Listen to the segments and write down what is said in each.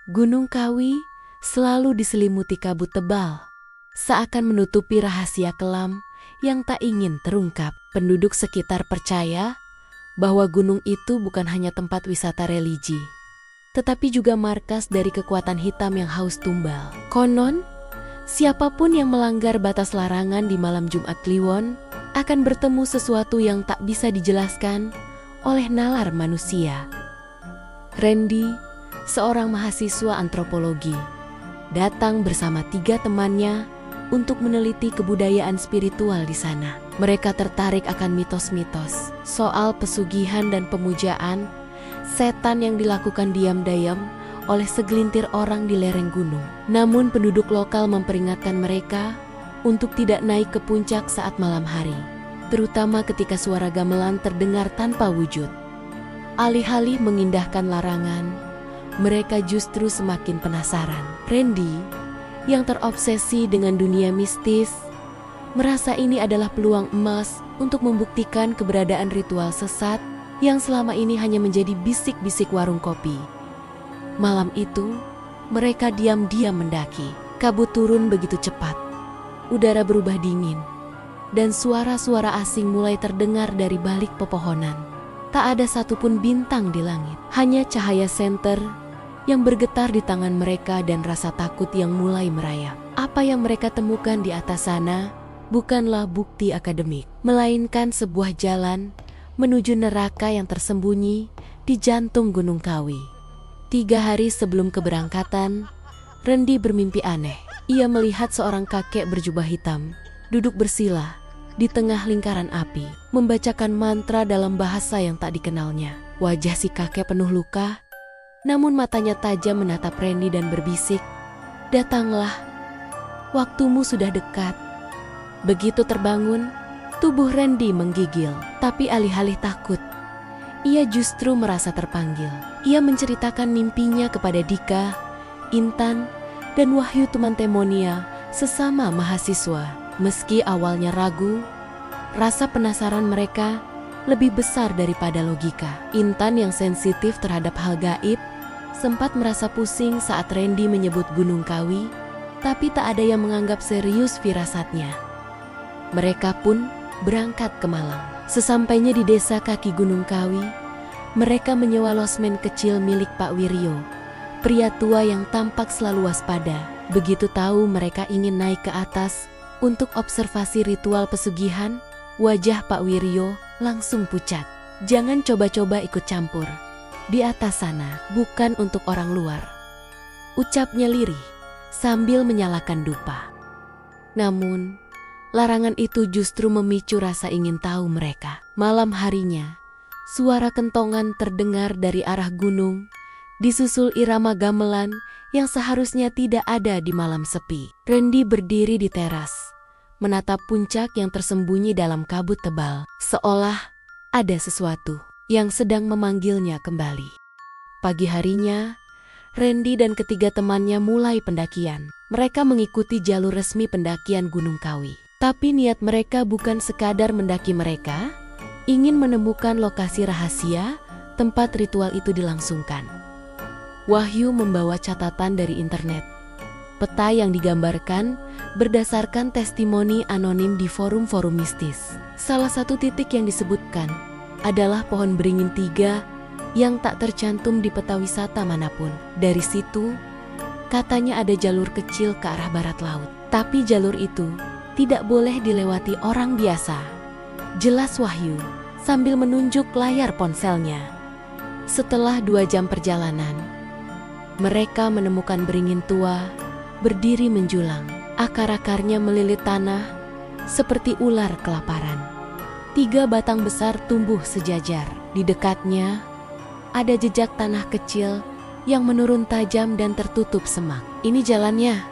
Gunung Kawi selalu diselimuti kabut tebal, seakan menutupi rahasia kelam yang tak ingin terungkap. Penduduk sekitar percaya bahwa gunung itu bukan hanya tempat wisata religi, tetapi juga markas dari kekuatan hitam yang haus tumbal. Konon, siapapun yang melanggar batas larangan di malam Jumat Kliwon akan bertemu sesuatu yang tak bisa dijelaskan oleh nalar manusia. Randy, seorang mahasiswa antropologi, datang bersama 3 temannya untuk meneliti kebudayaan spiritual di sana. Mereka tertarik akan mitos-mitos soal pesugihan dan pemujaan setan yang dilakukan diam-diam oleh segelintir orang di lereng gunung. Namun penduduk lokal memperingatkan mereka untuk tidak naik ke puncak saat malam hari, terutama ketika suara gamelan terdengar tanpa wujud. Alih-alih mengindahkan larangan, mereka justru semakin penasaran. Randy, yang terobsesi dengan dunia mistis, merasa ini adalah peluang emas untuk membuktikan keberadaan ritual sesat yang selama ini hanya menjadi bisik-bisik warung kopi. Malam itu, mereka diam-diam mendaki. Kabut turun begitu cepat. Udara berubah dingin, dan suara-suara asing mulai terdengar dari balik pepohonan. Tak ada satupun bintang di langit, hanya cahaya senter yang bergetar di tangan mereka dan rasa takut yang mulai merayap. Apa yang mereka temukan di atas sana bukanlah bukti akademik, melainkan sebuah jalan menuju neraka yang tersembunyi di jantung Gunung Kawi. 3 hari sebelum keberangkatan, Randy bermimpi aneh. Ia melihat seorang kakek berjubah hitam duduk bersila di tengah lingkaran api, membacakan mantra dalam bahasa yang tak dikenalnya. Wajah si kakek penuh luka, namun matanya tajam menatap Randy dan berbisik, "Datanglah, waktumu sudah dekat." Begitu terbangun, tubuh Randy menggigil, tapi alih-alih takut, ia justru merasa terpanggil. Ia menceritakan mimpinya kepada Dika, Intan, dan Wahyu teman Temonia, sesama mahasiswa. Meski awalnya ragu, rasa penasaran mereka lebih besar daripada logika. Intan yang sensitif terhadap hal gaib sempat merasa pusing saat Randy menyebut Gunung Kawi, tapi tak ada yang menganggap serius firasatnya. Mereka pun berangkat ke Malang. Sesampainya di desa kaki Gunung Kawi, mereka menyewa losmen kecil milik Pak Wiryo, pria tua yang tampak selalu waspada. Begitu tahu mereka ingin naik ke atas untuk observasi ritual pesugihan, wajah Pak Wiryo langsung pucat. "Jangan coba-coba ikut campur. Di atas sana bukan untuk orang luar," ucapnya lirih sambil menyalakan dupa. Namun, larangan itu justru memicu rasa ingin tahu mereka. Malam harinya, suara kentongan terdengar dari arah gunung, disusul irama gamelan yang seharusnya tidak ada di malam sepi. Randy berdiri di teras, menatap puncak yang tersembunyi dalam kabut tebal, seolah ada sesuatu yang sedang memanggilnya kembali. Pagi harinya, Randy dan ketiga temannya mulai pendakian. Mereka mengikuti jalur resmi pendakian Gunung Kawi. Tapi niat mereka bukan sekadar mendaki, mereka ingin menemukan lokasi rahasia tempat ritual itu dilangsungkan. Wahyu membawa catatan dari internet. Peta yang digambarkan berdasarkan testimoni anonim di forum-forum mistis. Salah satu titik yang disebutkan adalah pohon beringin 3 yang tak tercantum di peta wisata manapun. Dari situ, katanya ada jalur kecil ke arah barat laut. Tapi jalur itu tidak boleh dilewati orang biasa, jelas Wahyu sambil menunjuk layar ponselnya. Setelah 2 jam perjalanan, mereka menemukan beringin tua berdiri menjulang. Akar-akarnya melilit tanah seperti ular kelaparan. 3 batang besar tumbuh sejajar. Di dekatnya ada jejak tanah kecil yang menurun tajam dan tertutup semak. "Ini jalannya,"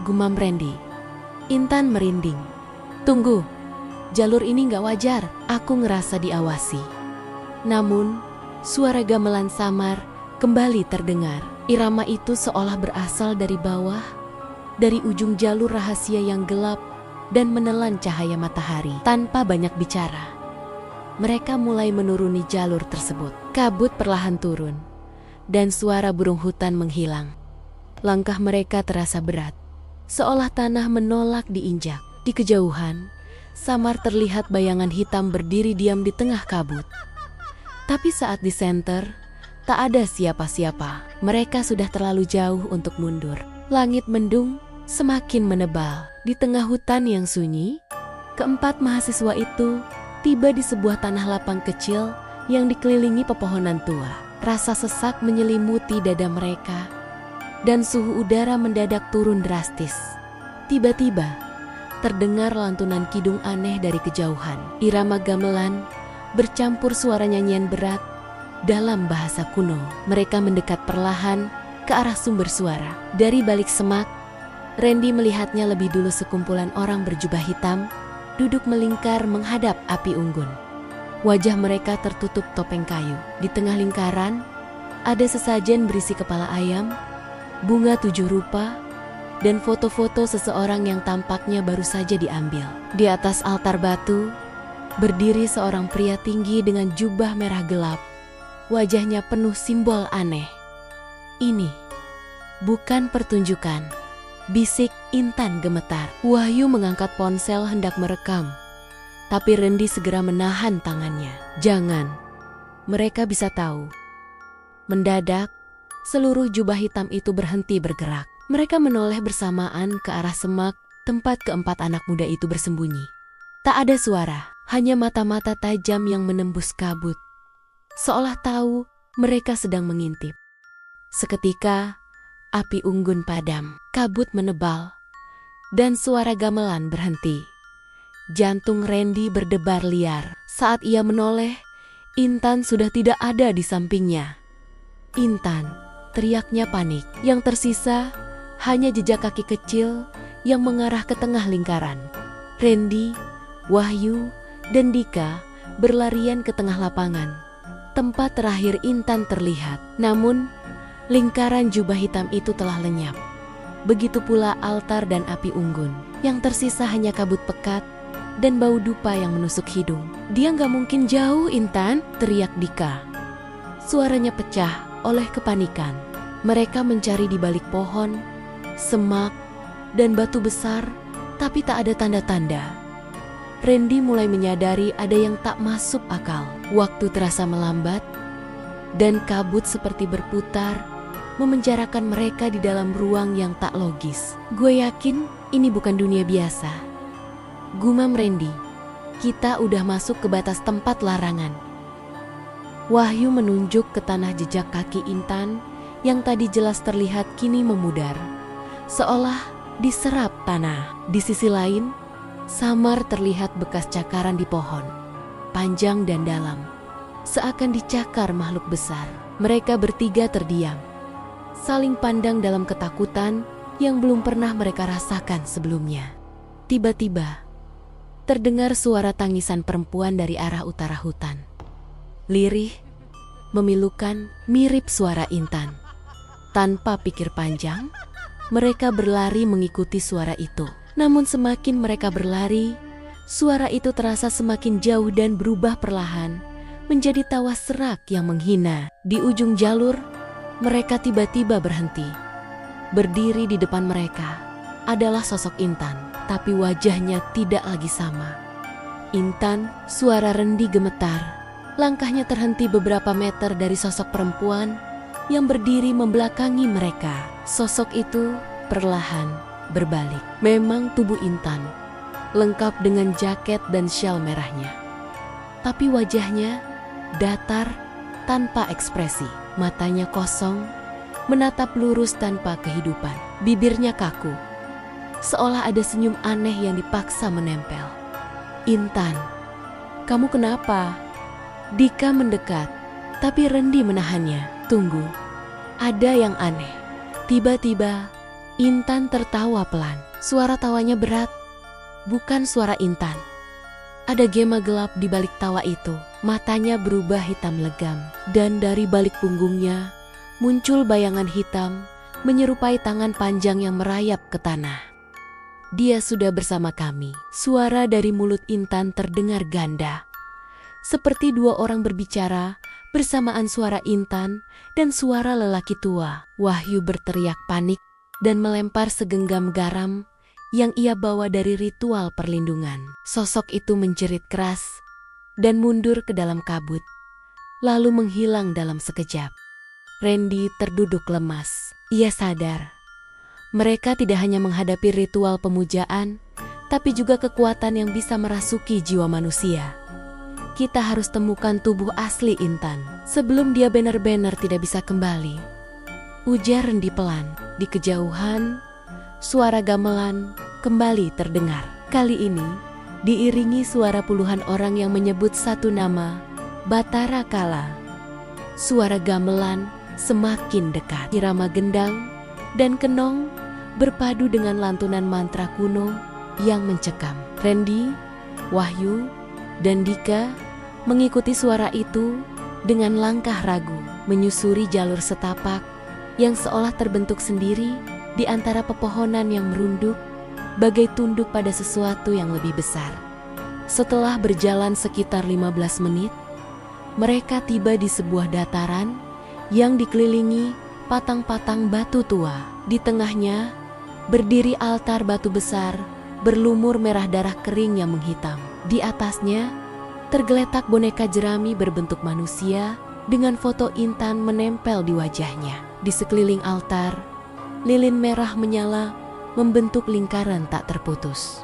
gumam Randy. Intan merinding. "Tunggu, jalur ini gak wajar." Aku ngerasa diawasi. Namun, suara gamelan samar kembali terdengar. Irama itu seolah berasal dari bawah, dari ujung jalur rahasia yang gelap dan menelan cahaya matahari. Tanpa banyak bicara, mereka mulai menuruni jalur tersebut. Kabut perlahan turun, dan suara burung hutan menghilang. Langkah mereka terasa berat, seolah tanah menolak diinjak. Di kejauhan, samar terlihat bayangan hitam berdiri diam di tengah kabut. Tapi saat di senter, tak ada siapa-siapa. Mereka sudah terlalu jauh untuk mundur. Langit mendung semakin menebal. Di tengah hutan yang sunyi, keempat mahasiswa itu tiba di sebuah tanah lapang kecil yang dikelilingi pepohonan tua. Rasa sesak menyelimuti dada mereka, dan suhu udara mendadak turun drastis. Tiba-tiba, terdengar lantunan kidung aneh dari kejauhan. Irama gamelan bercampur suara nyanyian berat dalam bahasa kuno. Mereka mendekat perlahan ke arah sumber suara. Dari balik semak, Randy melihatnya lebih dulu sekumpulan orang berjubah hitam duduk melingkar menghadap api unggun. Wajah mereka tertutup topeng kayu. Di tengah lingkaran, ada sesajen berisi kepala ayam, bunga 7 rupa, dan foto-foto seseorang yang tampaknya baru saja diambil. Di atas altar batu, berdiri seorang pria tinggi dengan jubah merah gelap. Wajahnya penuh simbol aneh. "Ini bukan pertunjukan," bisik Intan gemetar. Wahyu mengangkat ponsel hendak merekam, tapi Randy segera menahan tangannya. "Jangan, mereka bisa tahu." Mendadak, seluruh jubah hitam itu berhenti bergerak. Mereka menoleh bersamaan ke arah semak tempat keempat anak muda itu bersembunyi. Tak ada suara, hanya mata-mata tajam yang menembus kabut, seolah tahu mereka sedang mengintip. Seketika, api unggun padam, kabut menebal, dan suara gamelan berhenti. Jantung Randy berdebar liar. Saat ia menoleh, Intan sudah tidak ada di sampingnya. "Intan!" teriaknya panik. Yang tersisa hanya jejak kaki kecil yang mengarah ke tengah lingkaran. Randy, Wahyu, dan Dika berlarian ke tengah lapangan, tempat terakhir Intan terlihat. Namun, lingkaran jubah hitam itu telah lenyap. Begitu pula altar dan api unggun. Yang tersisa hanya kabut pekat dan bau dupa yang menusuk hidung. "Dia nggak mungkin jauh, Intan!" teriak Dika. Suaranya pecah oleh kepanikan. Mereka mencari di balik pohon, semak, dan batu besar, tapi tak ada tanda-tanda. Randy mulai menyadari ada yang tak masuk akal. Waktu terasa melambat, dan kabut seperti berputar, memenjarakan mereka di dalam ruang yang tak logis. "Gue yakin ini bukan dunia biasa," gumam Randy. "Kita udah masuk ke batas tempat larangan." Wahyu menunjuk ke tanah jejak kaki Intan yang tadi jelas terlihat kini memudar, seolah diserap tanah. Di sisi lain, samar terlihat bekas cakaran di pohon, panjang dan dalam, seakan dicakar makhluk besar. Mereka bertiga terdiam, saling pandang dalam ketakutan yang belum pernah mereka rasakan sebelumnya. Tiba-tiba, terdengar suara tangisan perempuan dari arah utara hutan. Lirih, memilukan, mirip suara Intan. Tanpa pikir panjang, mereka berlari mengikuti suara itu. Namun semakin mereka berlari, suara itu terasa semakin jauh dan berubah perlahan menjadi tawa serak yang menghina. Di ujung jalur, mereka tiba-tiba berhenti. Berdiri di depan mereka adalah sosok Intan, tapi wajahnya tidak lagi sama. "Intan!" suara Randy gemetar. Langkahnya terhenti beberapa meter dari sosok perempuan yang berdiri membelakangi mereka. Sosok itu perlahan berbalik. Memang tubuh Intan, lengkap dengan jaket dan syal merahnya. Tapi wajahnya datar tanpa ekspresi. Matanya kosong, menatap lurus tanpa kehidupan. Bibirnya kaku, seolah ada senyum aneh yang dipaksa menempel. "Intan, kamu kenapa?" Dika mendekat, tapi Randy menahannya. "Tunggu, ada yang aneh." Tiba-tiba, Intan tertawa pelan. Suara tawanya berat, bukan suara Intan. Ada gema gelap di balik tawa itu. Matanya berubah hitam legam, dan dari balik punggungnya muncul bayangan hitam menyerupai tangan panjang yang merayap ke tanah. "Dia sudah bersama kami." Suara dari mulut Intan terdengar ganda, seperti dua orang berbicara, bersamaan suara Intan dan suara lelaki tua. Wahyu berteriak panik dan melempar segenggam garam yang ia bawa dari ritual perlindungan. Sosok itu menjerit keras dan mundur ke dalam kabut, lalu menghilang dalam sekejap. Randy terduduk lemas. Ia sadar, mereka tidak hanya menghadapi ritual pemujaan, tapi juga kekuatan yang bisa merasuki jiwa manusia. Kita harus temukan tubuh asli Intan sebelum dia benar-benar tidak bisa kembali. Ujar Randy pelan. Di kejauhan, suara gamelan kembali terdengar. Kali ini diiringi suara puluhan orang yang menyebut satu nama, Batara Kala. Suara gamelan semakin dekat. Irama gendang dan kenong berpadu dengan lantunan mantra kuno yang mencekam. Randy, Wahyu, dan Dika mengikuti suara itu dengan langkah ragu, menyusuri jalur setapak yang seolah terbentuk sendiri di antara pepohonan yang merunduk, bagai tunduk pada sesuatu yang lebih besar. Setelah berjalan sekitar 15 menit, mereka tiba di sebuah dataran yang dikelilingi patang-patang batu tua. Di tengahnya berdiri altar batu besar berlumur merah darah kering yang menghitam. Di atasnya tergeletak boneka jerami berbentuk manusia dengan foto Intan menempel di wajahnya. Di sekeliling altar, lilin merah menyala membentuk lingkaran tak terputus.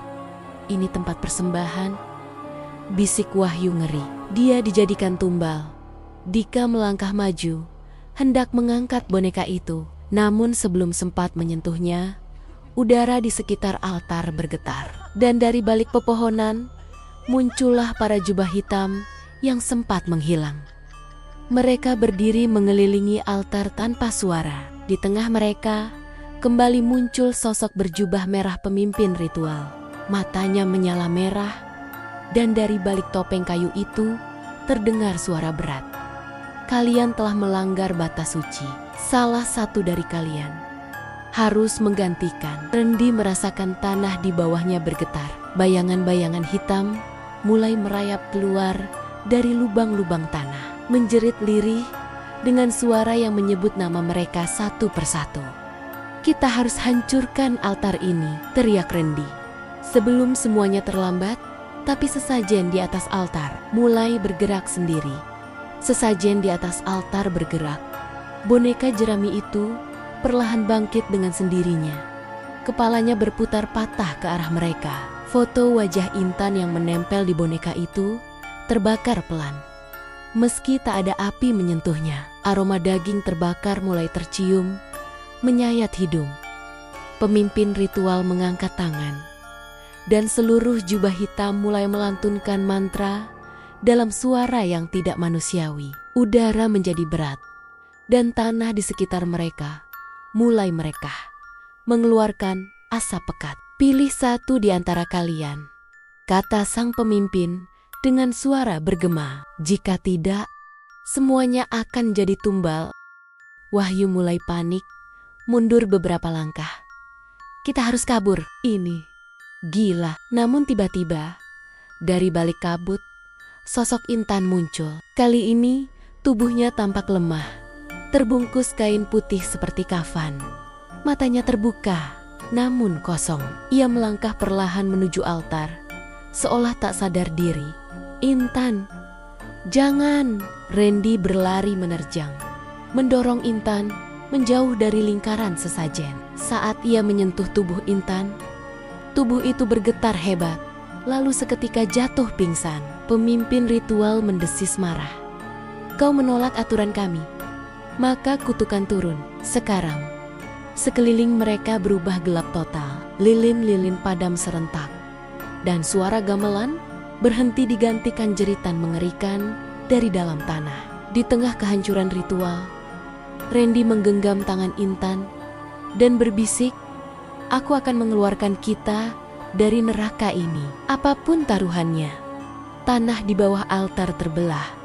Ini tempat persembahan, bisik Wahyu ngeri. Dia dijadikan tumbal. Dika melangkah maju, hendak mengangkat boneka itu. Namun sebelum sempat menyentuhnya, udara di sekitar altar bergetar. Dan dari balik pepohonan, muncullah para jubah hitam yang sempat menghilang. Mereka berdiri mengelilingi altar tanpa suara. Di tengah mereka, kembali muncul sosok berjubah merah pemimpin ritual. Matanya menyala merah, dan dari balik topeng kayu itu terdengar suara berat. Kalian telah melanggar batas suci. Salah satu dari kalian harus menggantikan. Randy merasakan tanah di bawahnya bergetar. Bayangan-bayangan hitam mulai merayap keluar dari lubang-lubang tanah, menjerit lirih dengan suara yang menyebut nama mereka satu persatu. Kita harus hancurkan altar ini, teriak Randy. Sebelum semuanya terlambat, tapi sesajen di atas altar mulai bergerak sendiri. Sesajen di atas altar bergerak. Boneka jerami itu perlahan bangkit dengan sendirinya. Kepalanya berputar patah ke arah mereka. Foto wajah Intan yang menempel di boneka itu terbakar pelan. Meski tak ada api menyentuhnya, aroma daging terbakar mulai tercium, menyayat hidung. Pemimpin ritual mengangkat tangan, dan seluruh jubah hitam mulai melantunkan mantra dalam suara yang tidak manusiawi. Udara menjadi berat, dan tanah di sekitar mereka mulai merekah, mengeluarkan asap pekat. Pilih satu di antara kalian, kata sang pemimpin dengan suara bergema. Jika tidak, semuanya akan jadi tumbal. Wahyu mulai panik, mundur beberapa langkah. Kita harus kabur, ini gila. Namun tiba-tiba, dari balik kabut, sosok Intan muncul. Kali ini, tubuhnya tampak lemah, terbungkus kain putih seperti kafan. Matanya terbuka, namun kosong. Ia melangkah perlahan menuju altar, seolah tak sadar diri. Intan, jangan! Randy berlari menerjang, mendorong Intan menjauh dari lingkaran sesajen. Saat ia menyentuh tubuh Intan, tubuh itu bergetar hebat, lalu seketika jatuh pingsan. Pemimpin ritual mendesis marah. Kau menolak aturan kami, maka kutukan turun. Sekarang, sekeliling mereka berubah gelap total. Lilin-lilin padam serentak, dan suara gamelan berhenti digantikan jeritan mengerikan dari dalam tanah. Di tengah kehancuran ritual, Randy menggenggam tangan Intan dan berbisik, "Aku akan mengeluarkan kita dari neraka ini, apapun taruhannya." Tanah di bawah altar terbelah,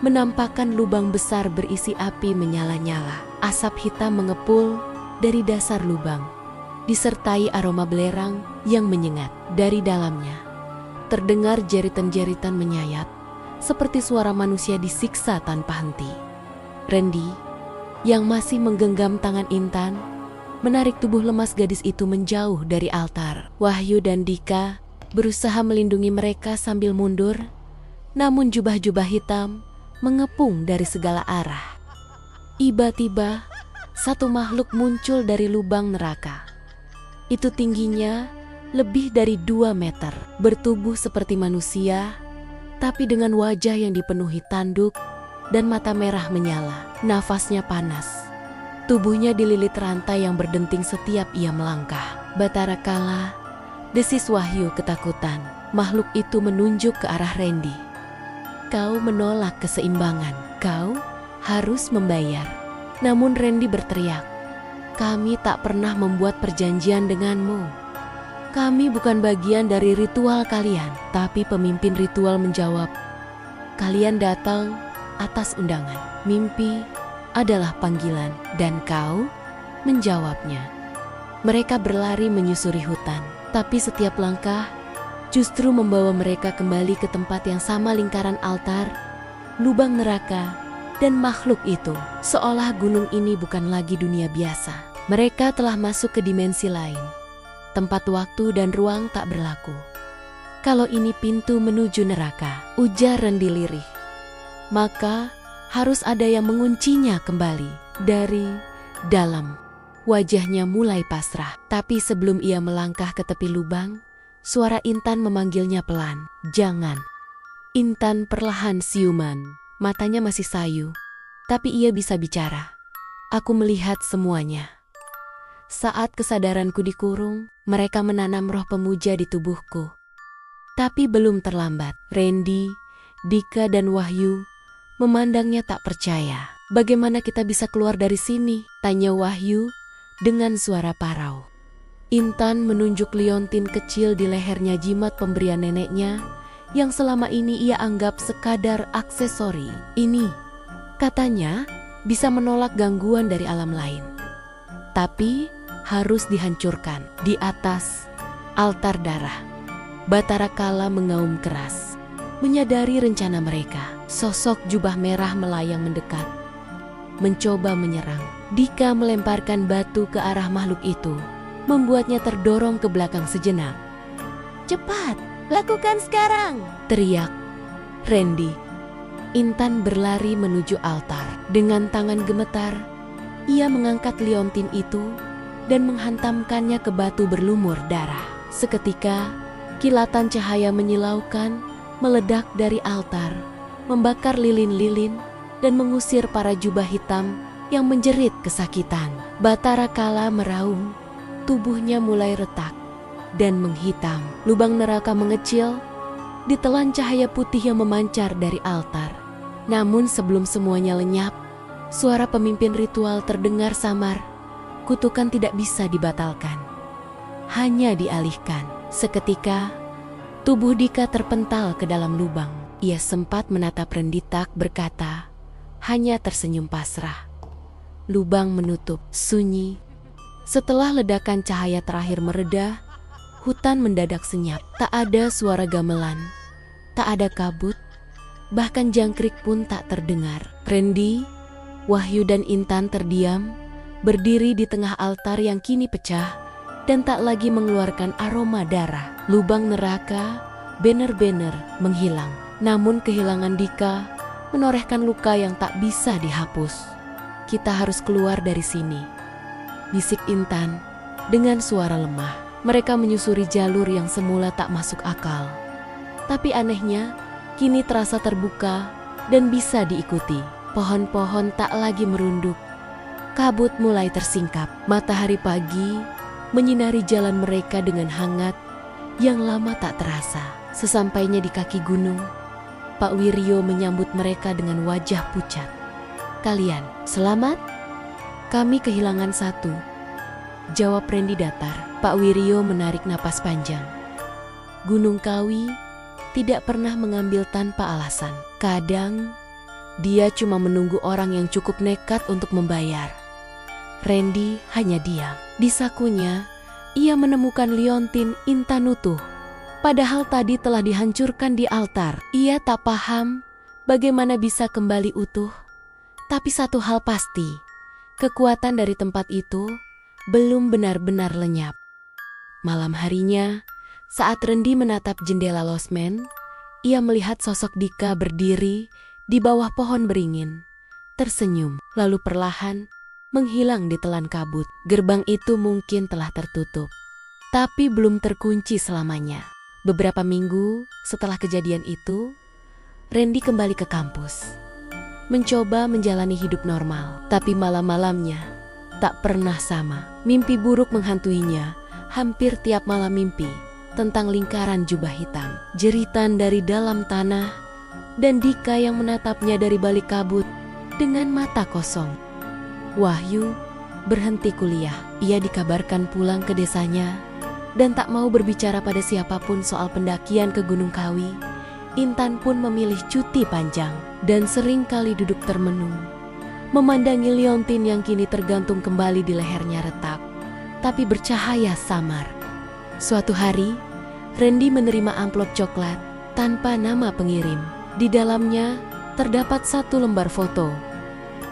menampakkan lubang besar berisi api menyala-nyala. Asap hitam mengepul dari dasar lubang, disertai aroma belerang yang menyengat. Dari dalamnya terdengar jeritan-jeritan menyayat, seperti suara manusia disiksa tanpa henti. Randy, yang masih menggenggam tangan Intan, menarik tubuh lemas gadis itu menjauh dari altar. Wahyu dan Dika berusaha melindungi mereka sambil mundur, namun jubah-jubah hitam mengepung dari segala arah. Tiba-tiba, satu makhluk muncul dari lubang neraka. Itu tingginya lebih dari 2 meter, bertubuh seperti manusia, tapi dengan wajah yang dipenuhi tanduk dan mata merah menyala. Nafasnya panas. Tubuhnya dililit rantai yang berdenting setiap ia melangkah. Batara Kala, desis Wahyu ketakutan. Makhluk itu menunjuk ke arah Randy. Kau menolak keseimbangan. Kau harus membayar. Namun Randy berteriak, kami tak pernah membuat perjanjian denganmu. Kami bukan bagian dari ritual kalian. Tapi pemimpin ritual menjawab, kalian datang atas undangan. Mimpi adalah panggilan dan kau menjawabnya. Mereka berlari menyusuri hutan, tapi setiap langkah justru membawa mereka kembali ke tempat yang sama, lingkaran altar, lubang neraka, dan makhluk itu. Seolah gunung ini bukan lagi dunia biasa. Mereka telah masuk ke dimensi lain. Tempat waktu dan ruang tak berlaku. Kalau ini pintu menuju neraka, ujar Randy lirih, maka harus ada yang menguncinya kembali. Dari dalam, wajahnya mulai pasrah. Tapi sebelum ia melangkah ke tepi lubang, suara Intan memanggilnya pelan. Jangan. Intan perlahan siuman. Matanya masih sayu, tapi ia bisa bicara. Aku melihat semuanya. Saat kesadaranku dikurung, mereka menanam roh pemuja di tubuhku. Tapi belum terlambat. Randy, Dika, dan Wahyu memandangnya tak percaya. Bagaimana kita bisa keluar dari sini? Tanya Wahyu dengan suara parau. Intan menunjuk liontin kecil di lehernya, jimat pemberian neneknya yang selama ini ia anggap sekadar aksesori. Ini, katanya, bisa menolak gangguan dari alam lain. Tapi harus dihancurkan di atas altar darah. Batara Kala mengaum keras. Menyadari rencana mereka, sosok jubah merah melayang mendekat, mencoba menyerang. Dika melemparkan batu ke arah makhluk itu, membuatnya terdorong ke belakang sejenak. Cepat, lakukan sekarang, teriak Randy. Intan berlari menuju altar. Dengan tangan gemetar, ia mengangkat liontin itu dan menghantamkannya ke batu berlumur darah. Seketika, kilatan cahaya menyilaukan meledak dari altar, membakar lilin-lilin dan mengusir para jubah hitam yang menjerit kesakitan. Batara Kala meraung, tubuhnya mulai retak dan menghitam. Lubang neraka mengecil, ditelan cahaya putih yang memancar dari altar. Namun sebelum semuanya lenyap, suara pemimpin ritual terdengar samar. Kutukan tidak bisa dibatalkan, hanya dialihkan. Seketika, tubuh Dika terpental ke dalam lubang. Ia sempat menatap Randy, tak berkata, hanya tersenyum pasrah. Lubang menutup, sunyi. Setelah ledakan cahaya terakhir mereda, hutan mendadak senyap. Tak ada suara gamelan, tak ada kabut, bahkan jangkrik pun tak terdengar. Randy, Wahyu, dan Intan terdiam, berdiri di tengah altar yang kini pecah dan tak lagi mengeluarkan aroma darah. Lubang neraka benar-benar menghilang. Namun kehilangan Dika menorehkan luka yang tak bisa dihapus. Kita harus keluar dari sini, bisik Intan dengan suara lemah. Mereka menyusuri jalur yang semula tak masuk akal. Tapi anehnya, kini terasa terbuka dan bisa diikuti. Pohon-pohon tak lagi merunduk. Kabut mulai tersingkap. Matahari pagi menyinari jalan mereka dengan hangat yang lama tak terasa. Sesampainya di kaki gunung, Pak Wiryo menyambut mereka dengan wajah pucat. Kalian selamat? Kami kehilangan satu, jawab Randy datar. Pak Wiryo menarik napas panjang. Gunung Kawi tidak pernah mengambil tanpa alasan. Kadang dia cuma menunggu orang yang cukup nekat untuk membayar. Randy hanya diam. Di sakunya, ia menemukan liontin Intan utuh. Padahal tadi telah dihancurkan di altar. Ia tak paham bagaimana bisa kembali utuh? Tapi satu hal pasti, kekuatan dari tempat itu belum benar-benar lenyap. Malam harinya, saat Randy menatap jendela losmen, ia melihat sosok Dika berdiri di bawah pohon beringin, tersenyum, lalu perlahan menghilang di telan kabut. Gerbang itu mungkin telah tertutup, tapi belum terkunci selamanya. Beberapa minggu setelah kejadian itu, Randy kembali ke kampus, mencoba menjalani hidup normal. Tapi malam-malamnya tak pernah sama. Mimpi buruk menghantuinya. Hampir tiap malam mimpi tentang lingkaran jubah hitam, jeritan dari dalam tanah, dan Dika yang menatapnya dari balik kabut dengan mata kosong. Wahyu berhenti kuliah. Ia dikabarkan pulang ke desanya dan tak mau berbicara pada siapapun soal pendakian ke Gunung Kawi. Intan pun memilih cuti panjang dan sering kali duduk termenung, memandangi liontin yang kini tergantung kembali di lehernya retak, tapi bercahaya samar. Suatu hari, Randy menerima amplop coklat tanpa nama pengirim. Di dalamnya terdapat satu lembar foto.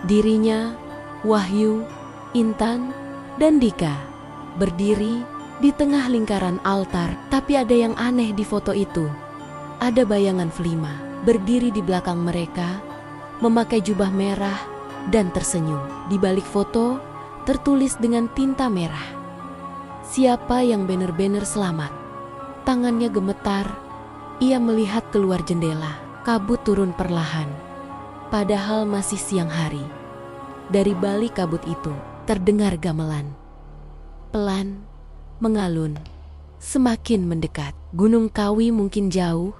Dirinya, Wahyu, Intan, dan Dika berdiri di tengah lingkaran altar. Tapi ada yang aneh di foto itu. Ada bayangan Flima berdiri di belakang mereka, memakai jubah merah dan tersenyum. Di balik foto tertulis dengan tinta merah, "Siapa yang banner-banner selamat?" Tangannya gemetar. Ia melihat keluar jendela. Kabut turun perlahan, padahal masih siang hari. Dari balik kabut itu terdengar gamelan. Pelan, mengalun, semakin mendekat. Gunung Kawi mungkin jauh,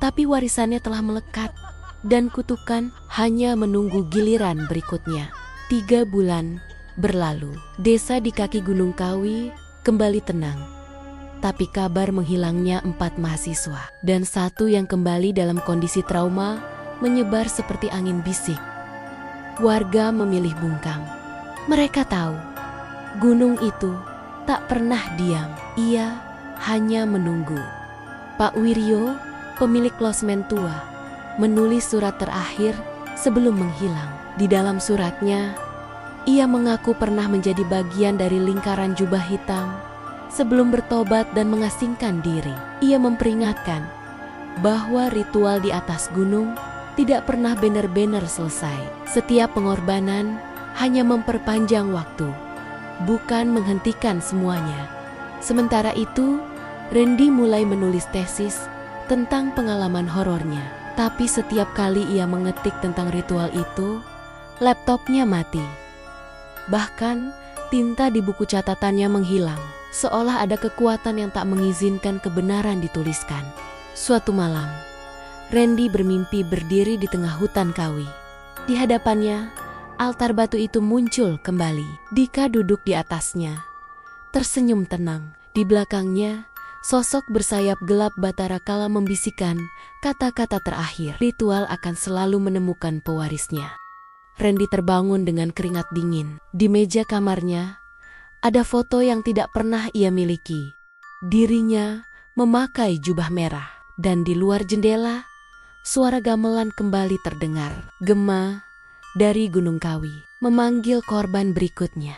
tapi warisannya telah melekat, dan kutukan hanya menunggu giliran berikutnya. 3 bulan berlalu. Desa di kaki Gunung Kawi kembali tenang. Tapi kabar menghilangnya 4 mahasiswa dan 1 yang kembali dalam kondisi trauma menyebar seperti angin bisik. Warga memilih bungkam. Mereka tahu gunung itu tak pernah diam. Ia hanya menunggu. Pak Wiryo, pemilik losmen tua, menulis surat terakhir sebelum menghilang. Di dalam suratnya, ia mengaku pernah menjadi bagian dari lingkaran jubah hitam sebelum bertobat dan mengasingkan diri. Ia memperingatkan bahwa ritual di atas gunung tidak pernah benar-benar selesai. Setiap pengorbanan hanya memperpanjang waktu, bukan menghentikan semuanya. Sementara itu, Randy mulai menulis tesis tentang pengalaman horornya. Tapi setiap kali ia mengetik tentang ritual itu, laptopnya mati. Bahkan, tinta di buku catatannya menghilang, seolah ada kekuatan yang tak mengizinkan kebenaran dituliskan. Suatu malam, Randy bermimpi berdiri di tengah hutan kawi. Di hadapannya, altar batu itu muncul kembali. Dika duduk di atasnya, tersenyum tenang. Di belakangnya, sosok bersayap gelap Batara Kala membisikkan kata-kata terakhir. Ritual akan selalu menemukan pewarisnya. Randy terbangun dengan keringat dingin. Di meja kamarnya, ada foto yang tidak pernah ia miliki. Dirinya memakai jubah merah. Dan di luar jendela, suara gamelan kembali terdengar. Gema dari Gunung Kawi memanggil korban berikutnya.